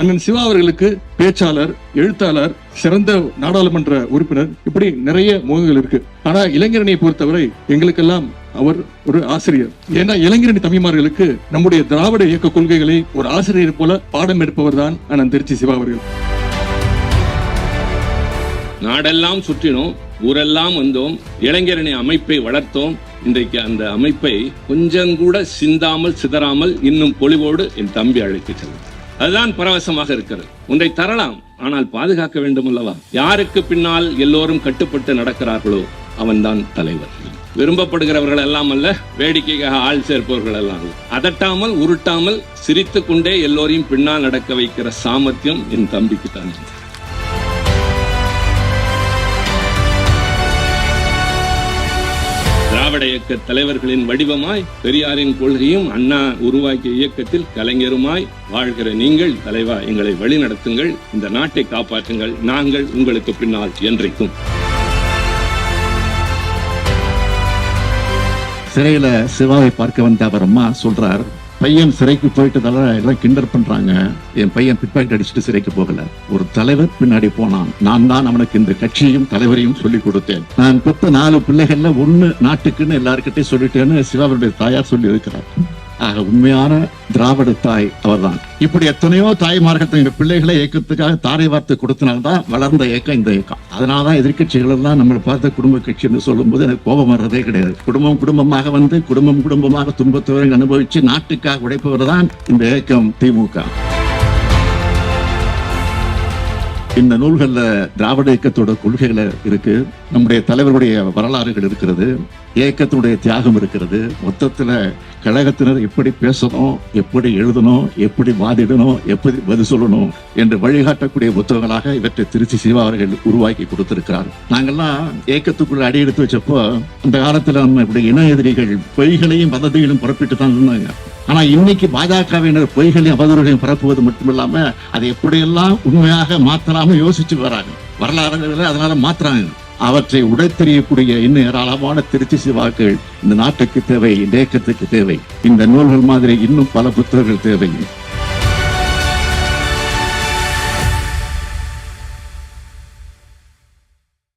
அண்ணன் சிவா அவர்களுக்கு பேச்சாளர், எழுத்தாளர், சிறந்த நாடாளுமன்ற உறுப்பினர், இப்படி நிறைய முகங்கள் இருக்கு. ஆனா இளைஞரணியை பொறுத்தவரை எங்களுக்கெல்லாம் அவர் ஒரு ஆசிரியர். ஏன்னா இளைஞரணி தம்பிமார்களுக்கு நம்முடைய திராவிட இயக்க கொள்கைகளை ஒரு ஆசிரியர் போல பாடம் எடுப்பவர் தான் அண்ணன் திருச்சி சிவா அவர்கள். நாடெல்லாம் சுற்றினோம், ஊரெல்லாம் வந்தோம், இளைஞரணி அமைப்பை வளர்த்தோம். இன்றைக்கு அந்த அமைப்பை கொஞ்சம் கூட சிந்தாமல் சிதறாமல் இன்னும் பொலிவோடு என் தம்பி அழைத்து செல்லும். அதுதான் பரவசமாக இருக்கிறது. ஒன்றை தரலாம், ஆனால் பாதுகாக்க வேண்டும் அல்லவா? யாருக்கு பின்னால் எல்லோரும் கட்டுப்பட்டு நடக்கிறார்களோ அவன்தான் தலைவர். விரும்பப்படுகிறவர்கள் எல்லாம் அல்ல, வேடிக்கைக்காக ஆள் சேர்ப்பவர்கள் எல்லாம். அதட்டாமல் உருட்டாமல் சிரித்துக் கொண்டே எல்லோரையும் பின்னால் நடக்க வைக்கிற சாமர்த்தியம் என் தம்பிக்கு தான். திராவிட இயக்க தலைவர்களின் வடிவமாய் பெரியாரின் கொள்கையும் அண்ணா உருவாக்கிய இயக்கத்தில் கலைஞருமாய் வாழ்கிற நீங்கள் தலைவா, எங்களை வழி நடத்துங்கள், இந்த நாட்டை காப்பாற்றுங்கள், நாங்கள் உங்களுக்கு பின்னால் என்றைக்கும். சிறையில சிவாவை பார்க்க வந்த அவர் அம்மா சொல்றார், பையன் சிறைக்கு போயிட்டதால எல்லாம் கிண்டர் பண்றாங்க, என் பையன் பிட்பாக்கெட் அடிச்சுட்டு சிறைக்கு போகல, ஒரு தலைவர் பின்னாடி போனான், நான் தான் அவனுக்கு இந்த கட்சியும் தலைவரையும் சொல்லிக் கொடுத்தேன், நான் பெற்ற 4 பிள்ளைகள்ல 1 நாட்டுக்குன்னு எல்லாருக்கிட்டையும் சொல்லிட்டேன்னு சிவாவுடைய தாயார் சொல்லி இருக்கிறார். ஆக உண்மையான திராவிட தாய் அவர்தான். இப்படி எத்தனையோ தாய்மார்கள் தங்கள் பிள்ளைகளை இயக்கத்துக்காக தாரை வார்த்தை கொடுத்தனால்தான் வளர்ந்த இயக்கம் இந்த இயக்கம். அதனாலதான் எதிர்கட்சிகள் எல்லாம் நம்மளை பார்த்த குடும்ப கட்சி என்று சொல்லும் போது எனக்கு கோபம் வர்றதே கிடையாது. குடும்பமாக வந்து குடும்பமாக துன்பத்தை அனுபவிச்சு நாட்டுக்காக உழைப்பவர் தான் இந்த இயக்கம் திமுக. இந்த நூல்கள்ல திராவிட இயக்கத்தோட கொள்கைகள் இருக்கு, நம்முடைய தலைவருடைய வரலாறுகள் இருக்கிறது, இயக்கத்தினுடைய தியாகம் இருக்கிறது. மொத்தத்துல கழகத்தினர் எப்படி பேசணும், எப்படி எழுதணும், எப்படி வாதிடணும், எப்படி பதில் சொல்லணும் என்று வழிகாட்டக்கூடிய புத்தகங்களாக இவற்றை திருச்சி சிவா அவர்கள் உருவாக்கி கொடுத்திருக்கிறார். நாங்கெல்லாம் இயக்கத்துக்குள்ள அடி எடுத்து வச்சப்போ அந்த காலத்துல நம்ம இப்படி இன எதிரிகள் பொய்களையும் வதந்திகளையும் புறப்பிட்டு தான் இருந்தாங்க. ஆனா இன்னைக்கு பாஜகவினர் பொய்களையும் அவதூறுகளையும் பரப்புவது மட்டுமில்லாம அதை எப்படியெல்லாம் உண்மையாக மாத்தலாம யோசிச்சு வராங்க. வரலாறுகளை அதனால மாத்துறாங்க. அவற்றை உடைத்தெறியக்கூடிய இன்னும் ஏராளமான திருச்சி சிவாக்கள் இந்த நாட்டுக்கு தேவை, இந்த இயக்கத்துக்கு தேவை. இந்த நூல்கள் மாதிரி இன்னும் பல புத்தகங்கள் தேவை.